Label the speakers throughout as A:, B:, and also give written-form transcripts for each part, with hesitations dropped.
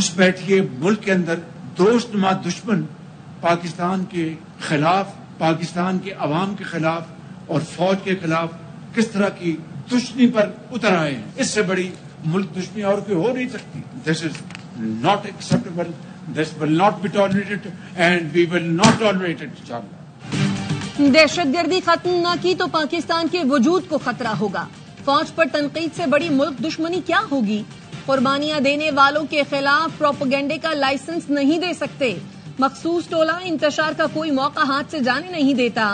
A: घुस बैठिए मुल्क के अंदर दोस्त नुमा दुश्मन पाकिस्तान के खिलाफ, पाकिस्तान के अवाम के खिलाफ और फौज के खिलाफ किस तरह की दुश्मनी पर उतर आए हैं। इससे बड़ी मुल्क दुश्मनी और कोई हो नहीं सकती। This is not acceptable, this will not be tolerated and we will not tolerate it इंशाअल्लाह।
B: दहशतगर्दी खत्म न की तो पाकिस्तान के वजूद को खतरा होगा। फौज पर तनकीद से बड़ी मुल्क दुश्मनी क्या होगी। कुर्बानियां देने वालों के खिलाफ प्रोपेगेंडे का लाइसेंस नहीं दे सकते। मखसूस टोला इंतशार का कोई मौका हाथ से जाने नहीं देता।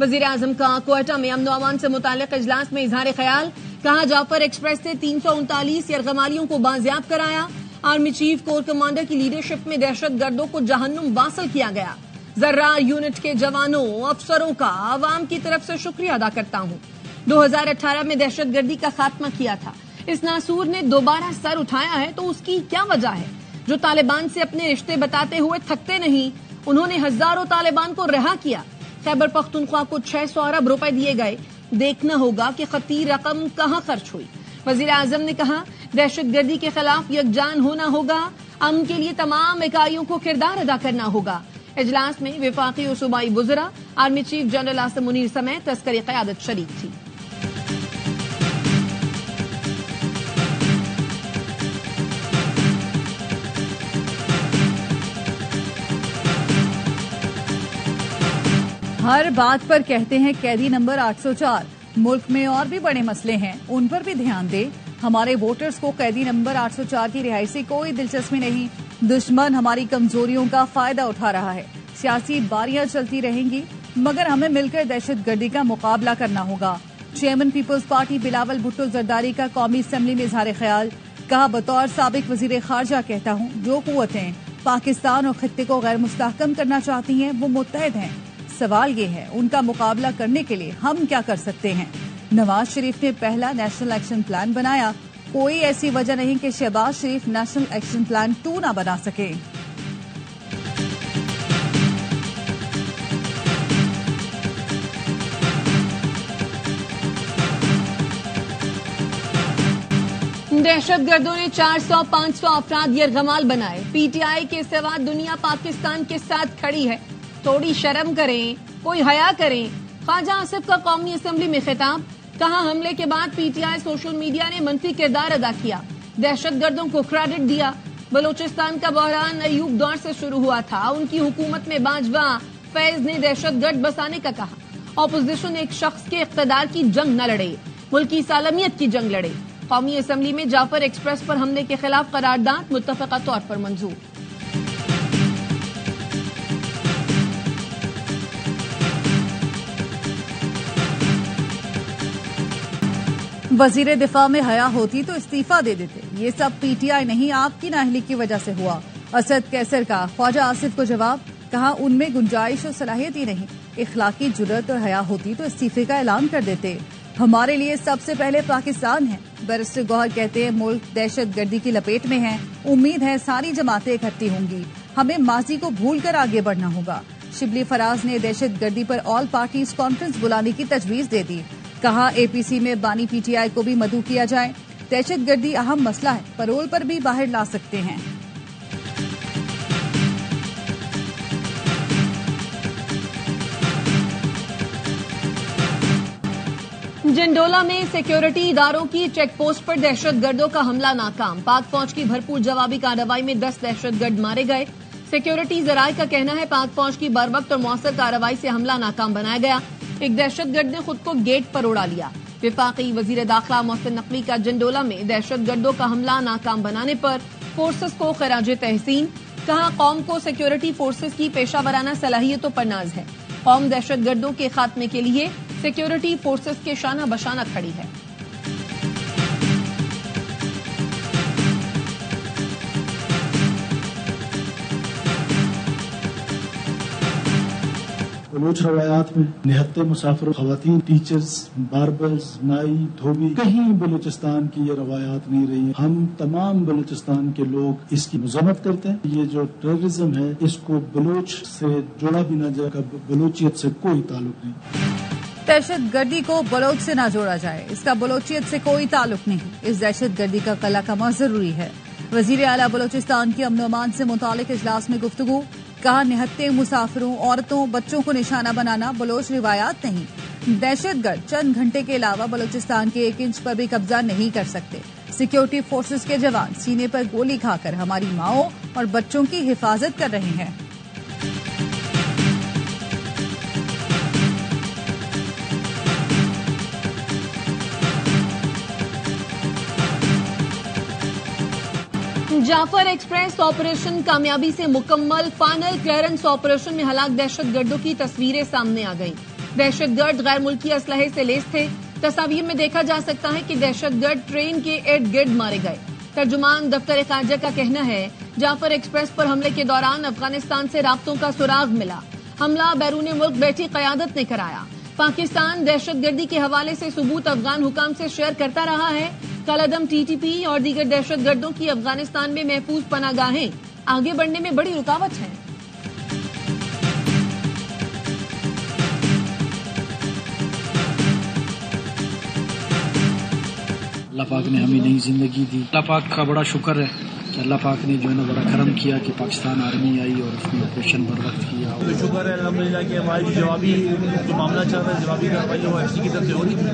B: वजीर आजम का क्वेटा में अमन अमान से मुतालिक इजलास में इजहार ख्याल। कहा जाफर एक्सप्रेस से 339 यरगमालियों को बाजियाब कराया। आर्मी चीफ कोर कमांडर की लीडरशिप में दहशत गर्दों को जहन्नुम वासल किया गया। जर्रार यूनिट के जवानों अफसरों का आवाम की तरफ से शुक्रिया अदा करता हूँ। 2018 में दहशत गर्दी का खात्मा किया था। इस नासूर ने दोबारा सर उठाया है तो उसकी क्या वजह है। जो तालिबान से अपने रिश्ते बताते हुए थकते नहीं, उन्होंने हजारों तालिबान को रिहा किया। खैबर पख्तूनख्वा को 600 अरब रुपए दिए गए। देखना होगा कि खतीर रकम कहां खर्च हुई। वजीर आजम ने कहा दहशत गर्दी के खिलाफ यकजान होना होगा। अमन के लिए तमाम इकाइयों को किरदार अदा करना होगा। इजलास में विफाकी और सूबाई वुज़रा, army chief general Asim Munir समेत तस्करी क़यादत शरीक थी।
C: हर बात पर कहते हैं कैदी नंबर 804। मुल्क में और भी बड़े मसले हैं, उन पर भी ध्यान दे। हमारे वोटर्स को कैदी नंबर 804 की रिहाई से कोई दिलचस्पी नहीं। दुश्मन हमारी कमजोरियों का फायदा उठा रहा है। सियासी बारियां चलती रहेंगी मगर हमें मिलकर दहशत गर्दी का मुकाबला करना होगा। चेयरमैन पीपल्स पार्टी बिलावल भुट्टो जरदारी का कौमी असेंबली में इजहार ख्याल। कहा बतौर साबिक वजीर खारजा कहता हूँ जो कुव्वतें पाकिस्तान और खित्ते को गैर मुस्तहकम करना चाहती हैं वो मुत्तहद हैं। सवाल ये है उनका मुकाबला करने के लिए हम क्या कर सकते हैं। नवाज शरीफ ने पहला नेशनल एक्शन प्लान बनाया। कोई ऐसी वजह नहीं कि शहबाज शरीफ नेशनल एक्शन प्लान 2 ना बना सके।
B: दहशतगर्दों ने 400-500 अफराद यरगमाल बनाए। पीटीआई के सिवा दुनिया पाकिस्तान के साथ खड़ी है। थोड़ी शर्म करें, कोई हया करें। ख्वाजा आसिफ का कौमी असेंबली में खिताब। कहा हमले के बाद पीटीआई सोशल मीडिया ने मनफी किरदार अदा किया, दहशतगर्दों को क्रेडिट दिया। बलोचिस्तान का बहरान अयूब दौर से शुरू हुआ था। उनकी हुकूमत में बाजवा फैज ने दहशतगर्द बसाने का कहा। ऑपोजिशन एक शख्स के इख्तदार की जंग न लड़े, मुल्की सालमियत की जंग लड़े। कौमी असेंबली में जाफर एक्सप्रेस पर हमले के खिलाफ करारदाद मुत्तफका तौर पर मंजूर।
C: वजीर दिफा में हया होती तो इस्तीफा दे देते। ये सब पीटीआई नहीं आपकी नाअहली की वजह से हुआ। असद कैसर का ख्वाजा आसिफ को जवाब। कहा उनमें गुंजाइश और सलाहियत ही नहीं, इखलाकी जुर्रत और हया होती तो इस्तीफे का ऐलान कर देते। हमारे लिए सबसे पहले पाकिस्तान है। बैरिस्टर गौहर कहते हैं मुल्क दहशत गर्दी की लपेट में है। उम्मीद है सारी जमातें इकट्ठी होंगी। हमें माजी को भूल कर आगे बढ़ना होगा। शिबली फराज ने दहशत गर्दी पर ऑल पार्टीज कॉन्फ्रेंस बुलाने की तजवीज दे दी। कहा एपीसी में बानी पीटीआई को भी मदऊ किया जाए। दहशत गर्दी अहम मसला है, परोल पर भी बाहर ला सकते हैं।
B: जंडोला में सिक्योरिटी इदारों की चेक पोस्ट पर दहशतगर्दों का हमला नाकाम। पाक फौज की भरपूर जवाबी कार्रवाई में 10 दहशतगर्द मारे गए। सिक्योरिटी जराये का कहना है पाक फौज की बरवक्त और मौसर कार्रवाई से हमला नाकाम बनाया गया। एक दहशतगर्द ने खुद को गेट पर उड़ा लिया। विफाकी वजीर दाखिला मोहसिन नकवी का जंडोला में दहशतगर्दों का हमला नाकाम बनाने पर फोर्सेस को खराज तहसीन। कहा कौम को सिक्योरिटी फोर्सेस की पेशावराना सलाहियतों पर नाज है। कौम दहशतगर्दों के खात्मे के लिए सिक्योरिटी फोर्सेस के शाना बशाना खड़ी है।
D: बलोच रवायात में निहत्ते मुसाफिर खवातीन, टीचर्स, बार्बर्स, नाई, धोबी, कहीं बलूचिस्तान की ये रवायात नहीं रही। हम तमाम बलूचिस्तान के लोग इसकी मजम्मत करते हैं। ये जो टेररिज्म है इसको बलोच से जोड़ा भी ना जाएगा, बलोचियत से कोई ताल्लुक नहीं।
C: दहशत गर्दी को बलोच से ना जोड़ा जाए, इसका बलोचियत से कोई ताल्लुक नहीं। इस दहशत गर्दी का कला कमा जरूरी है। وزیر اعلیٰ بلوچستان کی امن و امان سے متعلق اجلاس میں گفتگو، کہا نہتے مسافروں، عورتوں، بچوں کو نشانہ بنانا بلوچ روایات نہیں، دہشت گرد چند گھنٹے کے علاوہ بلوچستان کے 1 انچ پر بھی قبضہ نہیں کر سکتے، سیکیورٹی فورسز کے جوان سینے پر گولی کھا کر ہماری ماؤں اور بچوں کی حفاظت کر رہے ہیں۔
B: جعفر ایکسپریس آپریشن کامیابی سے مکمل، فائنل کلیئرنس آپریشن میں ہلاک دہشت گردوں کی تصویریں سامنے آ گئیں۔ دہشت گرد غیر ملکی اسلحے سے لیس تھے۔ تصاویر میں دیکھا جا سکتا ہے کہ دہشت گرد ٹرین کے ارد گرد مارے گئے۔ ترجمان دفتر خارجہ کا کہنا ہے جعفر ایکسپریس پر حملے کے دوران افغانستان سے رابطوں کا سراغ ملا۔ حملہ بیرون ملک بیٹھی قیادت نے کرایا۔ پاکستان دہشت گردی کے حوالے سے ثبوت افغان حکام سے شیئر کرتا رہا ہے۔ کالعدم ٹی ٹی پی اور دیگر دہشت گردوں کی افغانستان میں محفوظ پناہ گاہیں آگے بڑھنے میں بڑی رکاوٹ ہیں۔
E: اللہ پاک نے ہمیں نئی زندگی دی، اللہ پاک کا بڑا شکر ہے کہ اللہ پاک نے جو ہے نا بڑا کرم کیا کہ پاکستان آرمی آئی اور اس نے آپریشن بر وقت کیا۔
F: تو شکر ہے الحمدللہ کہ ہماری جوابی جو معاملہ چل رہا ہے، جوابی کارروائی وہ ایف سی کی طرف سے ہو رہی تھی،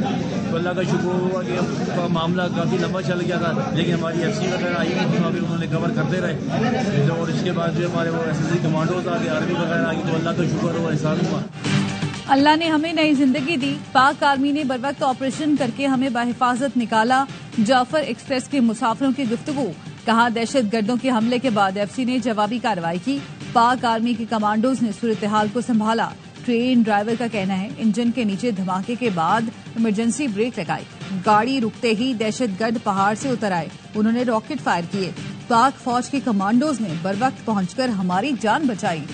F: تو اللہ کا شکر ہوا کہ معاملہ کافی لمبا چل گیا تھا، لیکن ہماری ایف سی وغیرہ آئی ہوئی تھی، انہوں نے کور کرتے رہے، اور اس کے بعد جو ہمارے وہ ایس ایس سی کمانڈوز آ گئے، آرمی وغیرہ آ گئی، تو اللہ کا شکر ہوا، احسان ہوا۔
C: اللہ نے ہمیں نئی زندگی دی، پاک آرمی نے بروقت آپریشن کر کے ہمیں بحفاظت نکالا۔ جعفر ایکسپریس کے مسافروں کی گفتگو، کہا دہشت گردوں کے حملے کے بعد ایف سی نے جوابی کارروائی کی، پاک آرمی کے کمانڈوز نے صورتحال کو سنبھالا۔ ٹرین ڈرائیور کا کہنا ہے انجن کے نیچے دھماکے کے بعد ایمرجنسی بریک لگائی، گاڑی رکتے ہی دہشت گرد پہاڑ سے اتر آئے، انہوں نے راکٹ فائر کیے، پاک فوج کے کمانڈوز نے بروقت پہنچ کر ہماری جان بچائی۔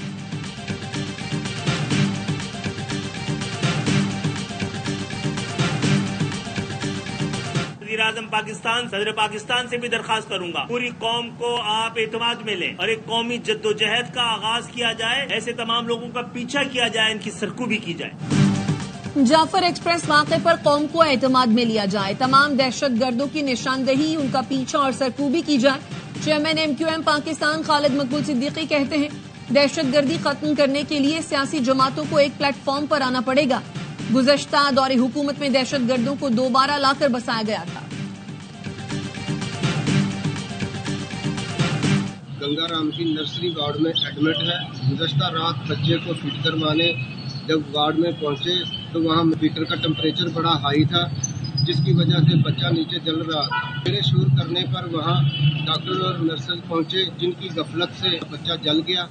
G: وزیراعظم پاکستان صدر پاکستان سے بھی درخواست کروں گا پوری قوم کو آپ اعتماد میں لیں اور ایک قومی جدوجہد کا آغاز کیا جائے، ایسے تمام لوگوں کا پیچھا کیا جائے، ان کی سرکوبی کی جائے۔
B: جعفر ایکسپریس واقعے پر قوم کو اعتماد میں لیا جائے، تمام دہشت گردوں کی نشاندہی، ان کا پیچھا اور سرکوبی کی جائے۔ Chairman M Q M Pakistan Khalid Maqbool Siddiqui کہتے ہیں دہشت گردی ختم کرنے کے لیے سیاسی جماعتوں کو ایک پلیٹ فارم پر آنا پڑے گا۔ گزشتہ دور حکومت میں دہشت گردوں کو دوبارہ لا کر بسایا گیا تھا۔
H: گنگا رام کی نرسری وارڈ میں ایڈمٹ ہے، گزشتہ رات بچے کو فٹ کروانے جب وارڈ میں پہنچے تو وہاں میٹر کا ٹمپریچر بڑا ہائی تھا، جس کی وجہ سے بچہ نیچے جل رہا تھا۔ میرے شور کرنے پر وہاں ڈاکٹر اور نرسز پہنچے، جن کی غفلت سے بچہ جل گیا۔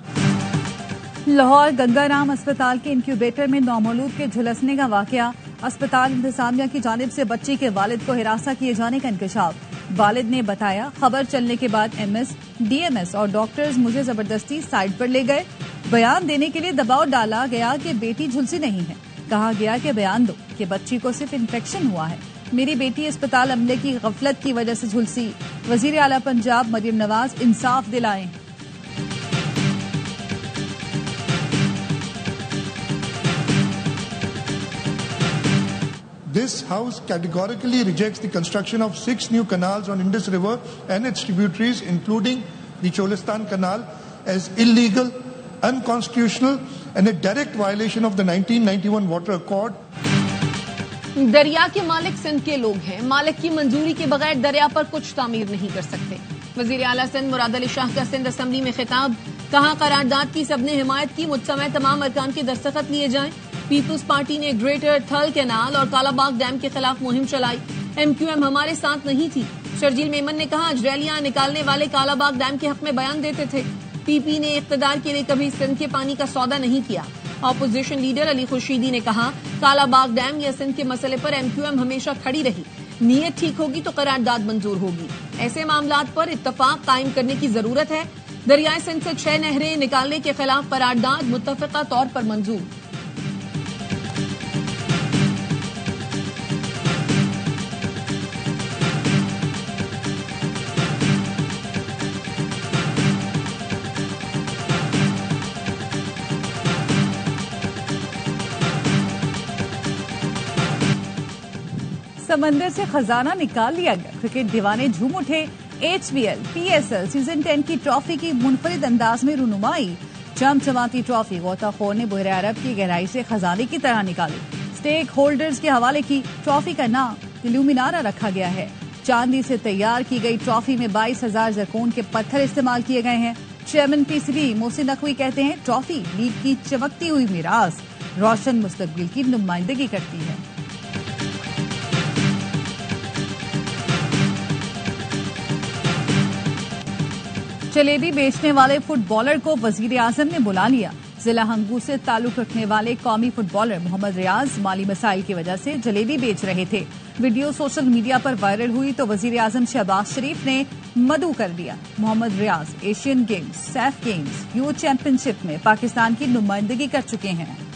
C: لاہور گنگا رام اسپتال کے انکیوبیٹر میں نومولود کے جھلسنے کا واقعہ، اسپتال انتظامیہ کی جانب سے بچی کے والد کو ہراساں کیے جانے کا انکشاف۔ والد نے بتایا خبر چلنے کے بعد ایم ایس، ڈی ایم ایس اور ڈاکٹرز مجھے زبردستی سائٹ پر لے گئے، بیان دینے کے لیے دباؤ ڈالا گیا کہ بیٹی جھلسی نہیں ہے، کہا گیا کہ بیان دو کہ بچی کو صرف انفیکشن ہوا ہے، میری بیٹی اسپتال عملے کی غفلت کی وجہ سے جھلسی، وزیر اعلیٰ پنجاب مریم نواز انصاف دلائیں۔
I: This House categorically rejects the construction of 6 new canals on Indus River and its tributaries, including the Cholistan Canal, as illegal, unconstitutional, and a direct violation of the 1991 Water Accord.
B: دریا کے مالک سندھ کے لوگ ہیں، مالک کی منظوری کے بغیر دریا پر کچھ تعمیر نہیں کر سکتے۔ وزیر اعلیٰ سندھ مراد علی شاہ کا سندھ اسمبلی میں خطاب، کہا قرارداد کی سب نے حمایت کی، مجھ سمیت تمام ارکان کے دستخط لیے جائیں۔ پیپلز پارٹی نے گریٹر تھل کینال اور کالا باغ ڈیم کے خلاف مہم چلائی، ایم کیو ایم ہمارے ساتھ نہیں تھی۔ شرجیل میمن نے کہا اجریلیاں نکالنے والے کالا باغ ڈیم کے حق میں بیان دیتے تھے، پی پی نے اقتدار کے لیے کبھی سندھ کے پانی کا سودا نہیں کیا۔ اپوزیشن لیڈر علی خورشیدی نے کہا کالا باغ ڈیم یا سندھ کے مسئلے پر ایم کیو ایم ہمیشہ کھڑی رہی، نیت ٹھیک ہوگی تو قرارداد منظور ہوگی، ایسے معاملات پر اتفاق قائم کرنے کی ضرورت ہے۔ دریائے سندھ سے 6 نہریں نکالنے کے خلاف قرارداد متفقہ طور پر منظور۔
C: سمندر سے خزانہ نکال لیا گیا، کرکٹ دیوانے جھوم اٹھے، HBL, PSL सीजन 10 की ट्रॉफी की मुनफरिद अंदाज में रुनुमाई। चमचमाती ट्रॉफी गोताखोर ने बहरे अरब की गहराई से खजाने की तरह निकाली। स्टेक होल्डर्स के हवाले की ट्रॉफी का नाम इल्यूमिनारा रखा गया है। चांदी से तैयार की गई ट्रॉफी में 22,000 ज़रकोन के पत्थर इस्तेमाल किए गए हैं। चेयरमैन PCB मोहसिन नकवी कहते हैं ट्रॉफी लीग की चमकती हुई मीरास रोशन मुस्तकबिल की नुमाइंदगी करती है। जलेबी बेचने वाले फुटबॉलर को वजीर आजम ने बुला लिया। जिला हंगू से ताल्लुक रखने वाले कौमी फुटबॉलर मोहम्मद रियाज माली मसाइल की वजह से जलेबी बेच रहे थे। वीडियो सोशल मीडिया पर वायरल हुई तो वजीर आजम शहबाज शरीफ ने मदऊ कर दिया। Mohammad Riaz Asian Games, SAF Games, youth championship में पाकिस्तान की नुमाइंदगी कर चुके हैं।